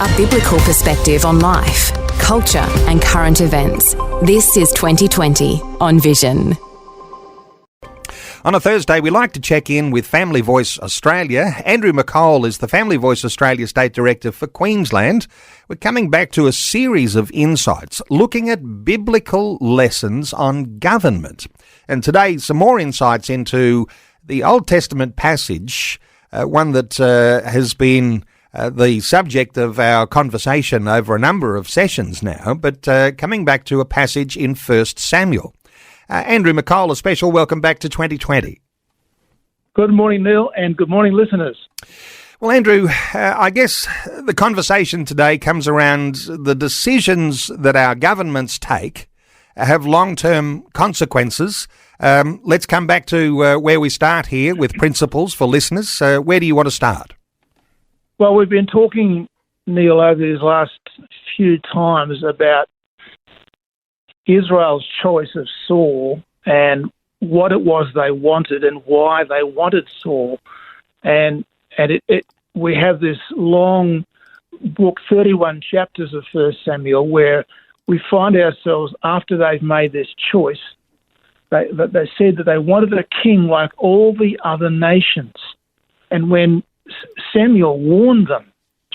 A biblical perspective on life, culture and current events. This is 2020 on Vision. On a Thursday, we like to check in with Family Voice Australia. Andrew McColl is the Family Voice Australia State Director for Queensland. We're coming back to a series of insights looking at biblical lessons on government. And today, some more insights into the Old Testament passage, one that has been the subject of our conversation over a number of sessions now, but coming back to a passage in 1 Samuel. Andrew McColl, a special welcome back to 2020. Good morning, Neil, and good morning, listeners. Well, Andrew, I guess the conversation today comes around the decisions that our governments take have long-term consequences. Let's come back to where we start here with principles for listeners. Where do you want to start? Well, we've been talking, Neil, over these last few times about Israel's choice of Saul and what it was they wanted and why they wanted Saul. And we have this long book, 31 chapters of 1 Samuel, where we find ourselves, after they've made this choice, they said that they wanted a king like all the other nations. And when Samuel warned them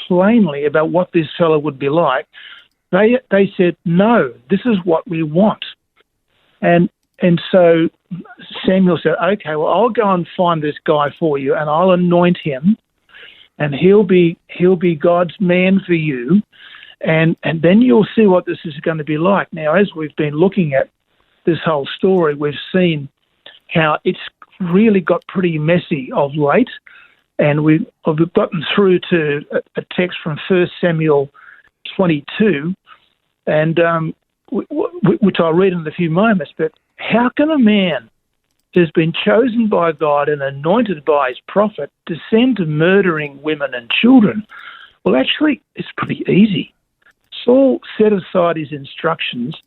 plainly about what this fellow would be like, they said, no, this is what we want. And so Samuel said, okay, well, I'll go and find this guy for you and I'll anoint him and he'll be God's man for you. And then you'll see what this is going to be like. Now, as we've been looking at this whole story, we've seen how it's really got pretty messy of late. And we've gotten through to a text from 1 Samuel 22, and which I'll read in a few moments. But how can a man who's been chosen by God and anointed by his prophet descend to murdering women and children? Well, actually, it's pretty easy. Saul set aside his instructions,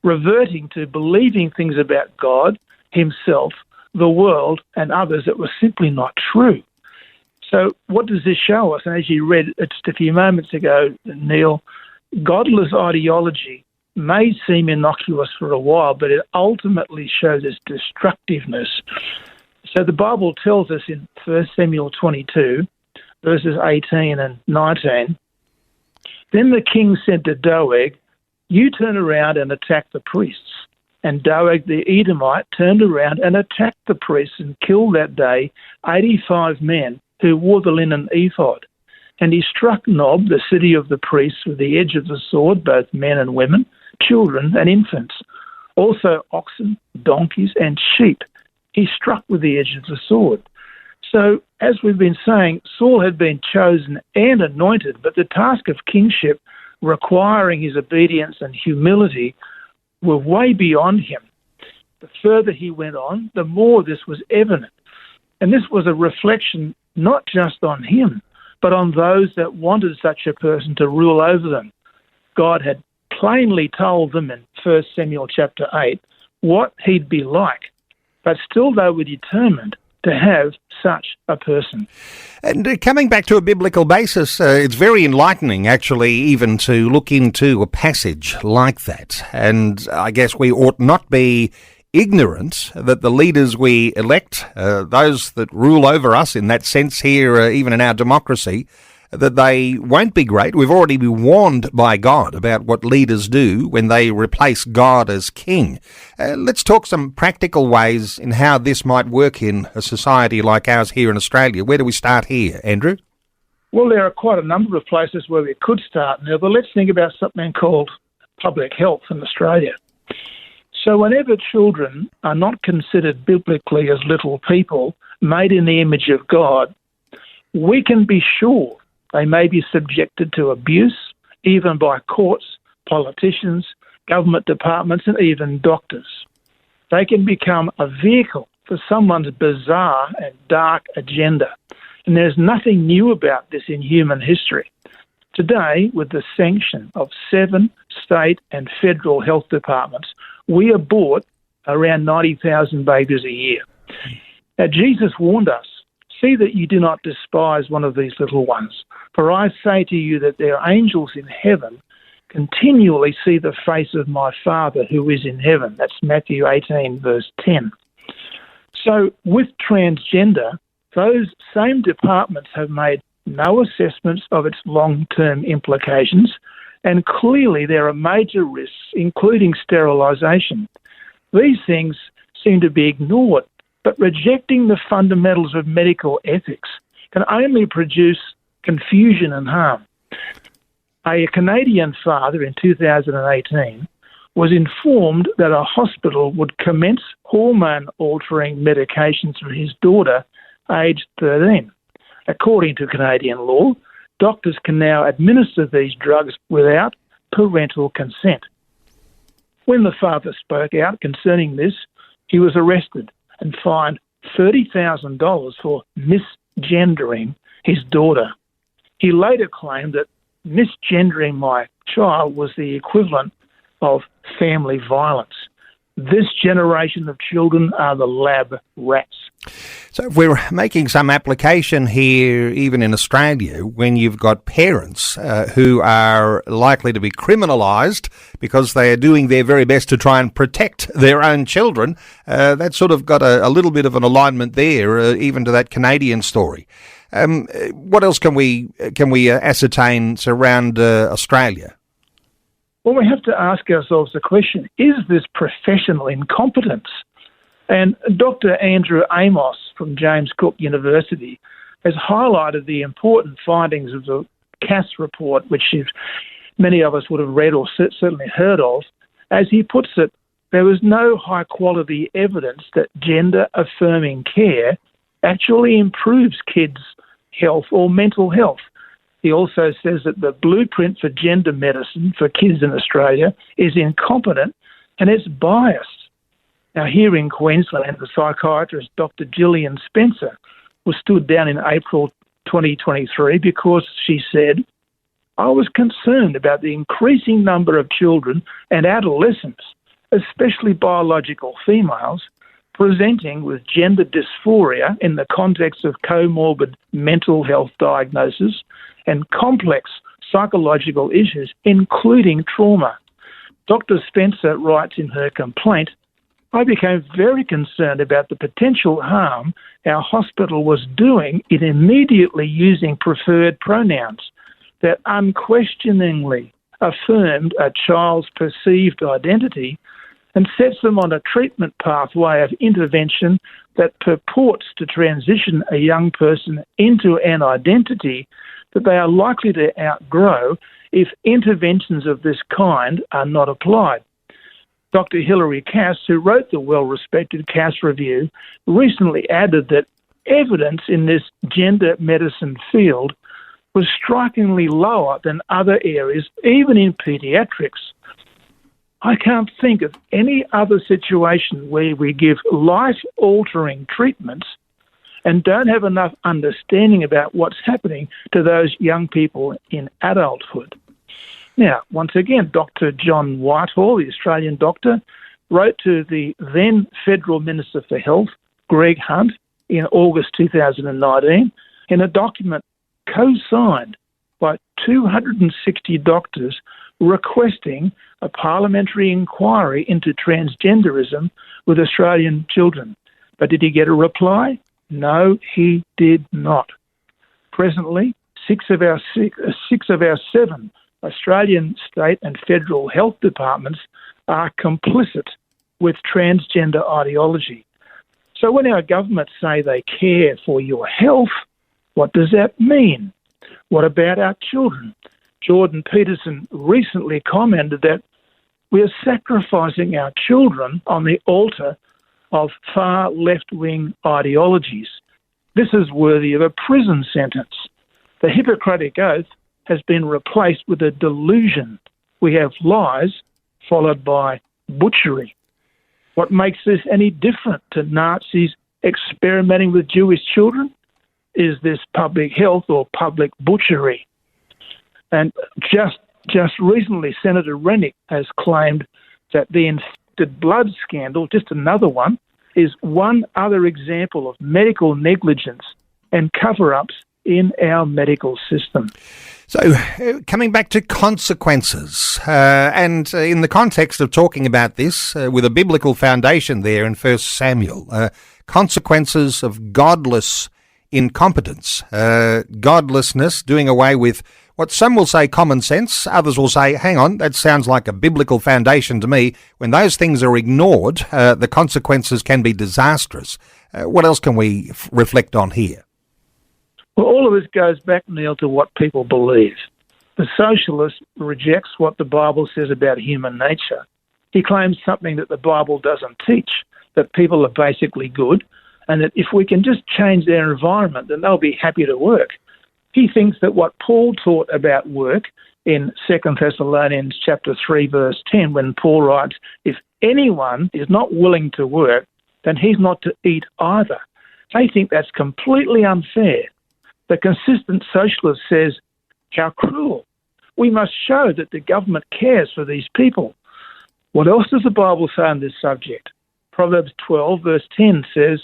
reverting to believing things about God, himself, the world, and others that were simply not true. So what does this show us? And as you read just a few moments ago, Neil, godless ideology may seem innocuous for a while, but it ultimately shows its destructiveness. So the Bible tells us in 1 Samuel 22, verses 18 and 19, then the king said to Doeg, you turn around and attack the priests. And Doeg the Edomite turned around and attacked the priests and killed that day 85 men who wore the linen ephod. And he struck Nob, the city of the priests, with the edge of the sword, both men and women, children and infants. Also oxen, donkeys, and sheep he struck with the edge of the sword. So, as we've been saying, Saul had been chosen and anointed, but the task of kingship, requiring his obedience and humility, were way beyond him. The further he went on, the more this was evident. And this was a reflection not just on him, but on those that wanted such a person to rule over them. God had plainly told them in 1 Samuel chapter 8 what he'd be like, but still they were determined to have such a person. And coming back to a biblical basis, it's very enlightening, actually, even to look into a passage like that. And I guess we ought not be ignorant that the leaders we elect, those that rule over us in that sense here, even in our democracy, that they won't be great. We've already been warned by God about what leaders do when they replace God as king. Let's talk some practical ways in how this might work in a society like ours here in Australia. Where do we start here, Andrew? Well, there are quite a number of places where we could start now, but let's think about something called public health in Australia. So whenever children are not considered biblically as little people made in the image of God, we can be sure they may be subjected to abuse, even by courts, politicians, government departments, and even doctors. They can become a vehicle for someone's bizarre and dark agenda. And there's nothing new about this in human history. Today, with the sanction of 7 state and federal health departments, we abort around 90,000 babies a year. Now, Jesus warned us See that you do not despise one of these little ones. For I say to you that their angels in heaven continually see the face of my Father who is in heaven. That's Matthew 18, verse 10. So with transgender, those same departments have made no assessments of its long-term implications, and clearly there are major risks, including sterilisation. These things seem to be ignored, but rejecting the fundamentals of medical ethics can only produce confusion and harm. A Canadian father in 2018 was informed that a hospital would commence hormone-altering medications for his daughter, aged 13. According to Canadian law, doctors can now administer these drugs without parental consent. When the father spoke out concerning this, he was arrested and fined $30,000 for misgendering his daughter. He later claimed that misgendering my child was the equivalent of family violence. This generation of children are the lab rats. So if we're making some application here, even in Australia, when you've got parents who are likely to be criminalised because they are doing their very best to try and protect their own children, that's sort of got a little bit of an alignment there, even to that Canadian story. What else can we ascertain around Australia? Well, we have to ask ourselves the question, is this professional incompetence? And Dr. Andrew Amos from James Cook University has highlighted the important findings of the Cass report, which many of us would have read or certainly heard of. As he puts it, there was no high-quality evidence that gender-affirming care actually improves kids' health or mental health. He also says that the blueprint for gender medicine for kids in Australia is incompetent and it's biased. Now, here in Queensland, the psychiatrist Dr. Gillian Spencer was stood down in April 2023 because she said, I was concerned about the increasing number of children and adolescents, especially biological females, presenting with gender dysphoria in the context of comorbid mental health diagnosis and complex psychological issues, including trauma. Dr. Spencer writes in her complaint, I became very concerned about the potential harm our hospital was doing in immediately using preferred pronouns that unquestioningly affirmed a child's perceived identity and sets them on a treatment pathway of intervention that purports to transition a young person into an identity that they are likely to outgrow if interventions of this kind are not applied. Dr. Hilary Cass, who wrote the well-respected Cass Review, recently added that evidence in this gender medicine field was strikingly lower than other areas, even in paediatrics. I can't think of any other situation where we give life-altering treatments and don't have enough understanding about what's happening to those young people in adulthood. Now, once again, Dr. John Whitehall, the Australian doctor, wrote to the then Federal Minister for Health, Greg Hunt, in August 2019, in a document co-signed by 260 doctors requesting a parliamentary inquiry into transgenderism with Australian children. But did he get a reply? No, he did not. Presently, six of our seven Australian state and federal health departments are complicit with transgender ideology. So when our governments say they care for your health, what does that mean? What about our children? Jordan Peterson recently commented that we are sacrificing our children on the altar of far left-wing ideologies. This is worthy of a prison sentence. The Hippocratic Oath has been replaced with a delusion. We have lies followed by butchery. What makes this any different to Nazis experimenting with Jewish children? Is this public health or public butchery? And just recently, Senator Rennick has claimed that the infected blood scandal, just another one, is one other example of medical negligence and cover-ups in our medical system. So, coming back to consequences, and in the context of talking about this, with a biblical foundation there in 1 Samuel, consequences of godless incompetence, godlessness, doing away with what some will say common sense, others will say, hang on, that sounds like a biblical foundation to me. When those things are ignored, the consequences can be disastrous. What else can we reflect on here? Well, all of this goes back, Neil, to what people believe. The socialist rejects what the Bible says about human nature. He claims something that the Bible doesn't teach, that people are basically good, and that if we can just change their environment, then they'll be happy to work. He thinks that what Paul taught about work in 2 Thessalonians chapter 3, verse 10, when Paul writes, if anyone is not willing to work, then he's not to eat either. They think that's completely unfair. The consistent socialist says, how cruel. We must show that the government cares for these people. What else does the Bible say on this subject? Proverbs 12, verse 10 says,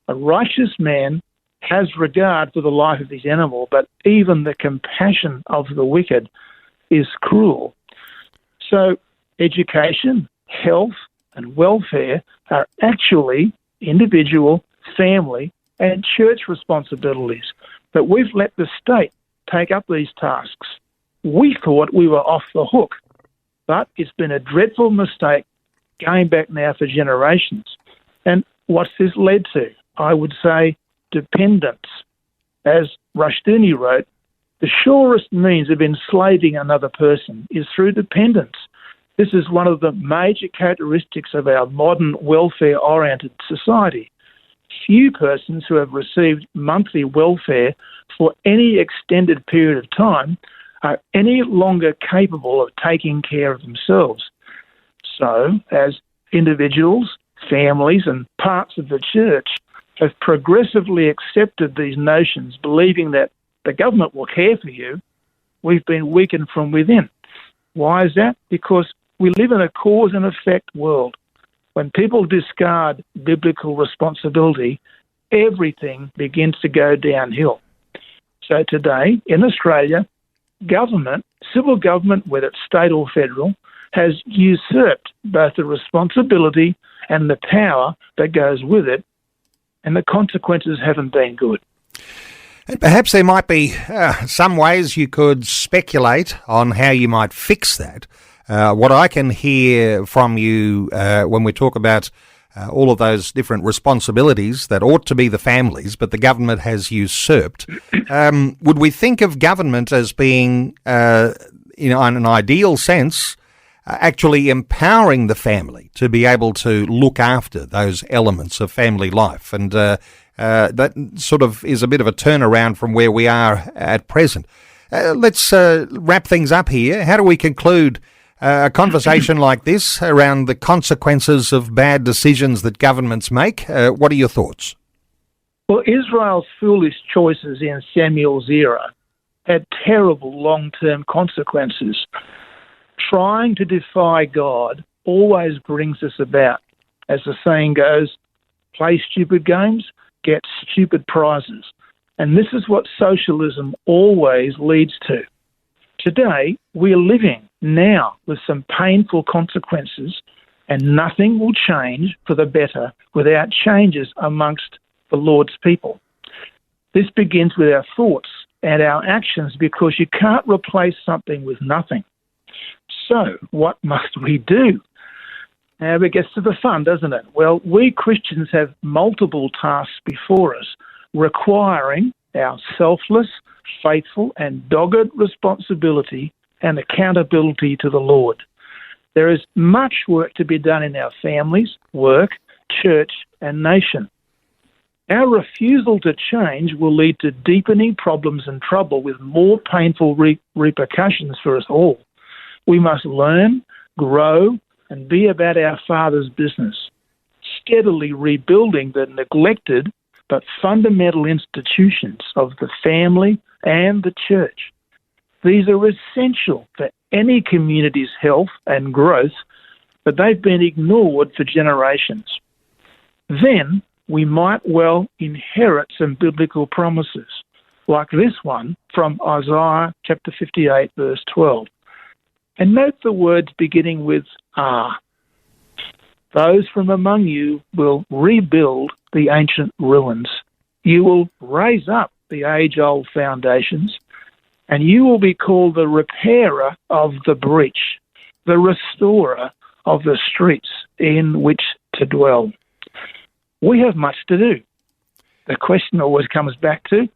a righteous man has regard for the life of his animal, but even the compassion of the wicked is cruel. So education, health, and welfare are actually individual, family, and church responsibilities. But we've let the state take up these tasks. We thought we were off the hook, but it's been a dreadful mistake going back now for generations. And what's this led to? I would say dependence. As Rushduni wrote, the surest means of enslaving another person is through dependence. This is one of the major characteristics of our modern welfare-oriented society. Few persons who have received monthly welfare for any extended period of time are any longer capable of taking care of themselves. So, as individuals, families, and parts of the church have progressively accepted these notions, believing that the government will care for you, we've been weakened from within. Why is that? Because we live in a cause and effect world. When people discard biblical responsibility, everything begins to go downhill. So today, in Australia, government, civil government, whether it's state or federal, has usurped both the responsibility and the power that goes with it, and the consequences haven't been good. And perhaps there might be some ways you could speculate on how you might fix that. What I can hear from you when we talk about all of those different responsibilities that ought to be the families, but the government has usurped, would we think of government as being, in an ideal sense, actually empowering the family to be able to look after those elements of family life? And that sort of is a bit of a turnaround from where we are at present. Let's wrap things up here. How do we conclude a conversation like this around the consequences of bad decisions that governments make? What are your thoughts? Well, Israel's foolish choices in Samuel's era had terrible long-term consequences. Trying to defy God always brings us about. As the saying goes, play stupid games, get stupid prizes. And this is what socialism always leads to. Today, we are living now with some painful consequences, and nothing will change for the better without changes amongst the Lord's people. This begins with our thoughts and our actions, because you can't replace something with nothing. So, what must we do? Now it gets to the fun, doesn't it? Well, we Christians have multiple tasks before us, requiring our selfless, faithful and dogged responsibility and accountability to the Lord. There is much work to be done in our families, work, church and nation. Our refusal to change will lead to deepening problems and trouble with more painful repercussions for us all. We must learn, grow and be about our Father's business, steadily rebuilding the neglected but fundamental institutions of the family and the church. These are essential for any community's health and growth, but they've been ignored for generations. Then we might well inherit some biblical promises, like this one from Isaiah chapter 58, verse 12. And note the words beginning with "are." Those from among you will rebuild the ancient ruins. You will raise up the age-old foundations, and you will be called the repairer of the breach, the restorer of the streets in which to dwell. We have much to do. The question always comes back to,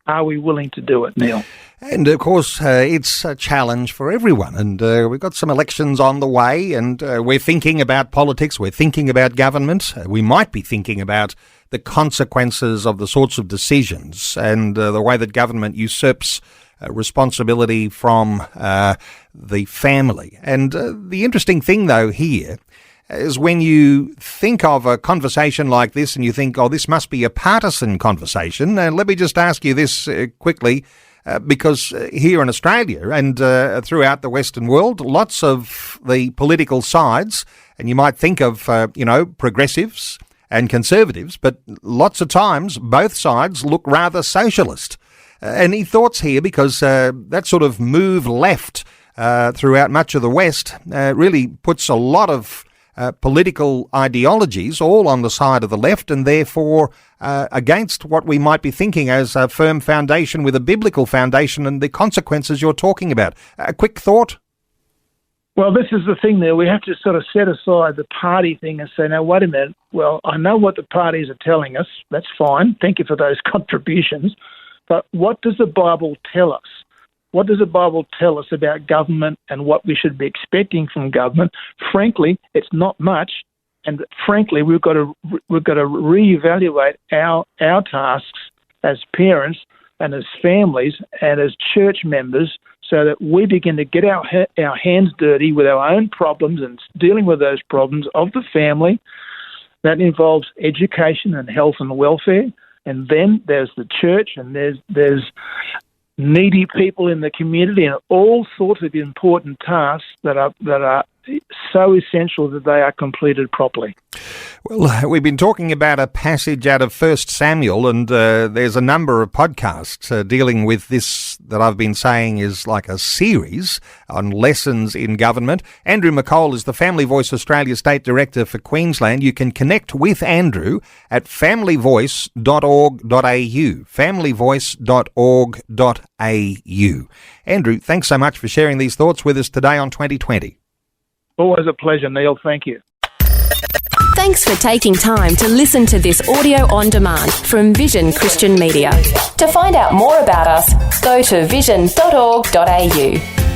are we willing to do it, Neil? And, of course, it's a challenge for everyone. And we've got some elections on the way, and we're thinking about politics. We're thinking about government. We might be thinking about the consequences of the sorts of decisions and the way that government usurps responsibility from the family. And the interesting thing, though, here is when you think of a conversation like this and you think, oh, this must be a partisan conversation. And let me just ask you this quickly, because here in Australia and throughout the Western world, lots of the political sides, and you might think of, progressives and conservatives, but lots of times both sides look rather socialist. Any thoughts here? Because that sort of move left throughout much of the West really puts a lot of political ideologies all on the side of the left, and therefore against what we might be thinking as a firm foundation with a biblical foundation and the consequences you're talking about. A quick thought? Well, this is the thing there. We have to sort of set aside the party thing and say, now, wait a minute. Well, I know what the parties are telling us. That's fine. Thank you for those contributions. But what does the Bible tell us? What does the Bible tell us about government and what we should be expecting from government? Frankly, it's not much, and frankly, we've got to reevaluate our tasks as parents and as families and as church members, so that we begin to get our hands dirty with our own problems and dealing with those problems of the family. That involves education and health and welfare, and then there's the church, and there's needy people in the community, and all sorts of important tasks that are so essential that they are completed properly. Well, we've been talking about a passage out of 1 Samuel, and there's a number of podcasts dealing with this that I've been saying is like a series on lessons in government. Andrew McColl is the Family Voice Australia State Director for Queensland. You can connect with Andrew at familyvoice.org.au, familyvoice.org.au. Andrew, thanks so much for sharing these thoughts with us today on 2020. Always a pleasure, Neil. Thank you. Thanks for taking time to listen to this audio on demand from Vision Christian Media. To find out more about us, go to vision.org.au.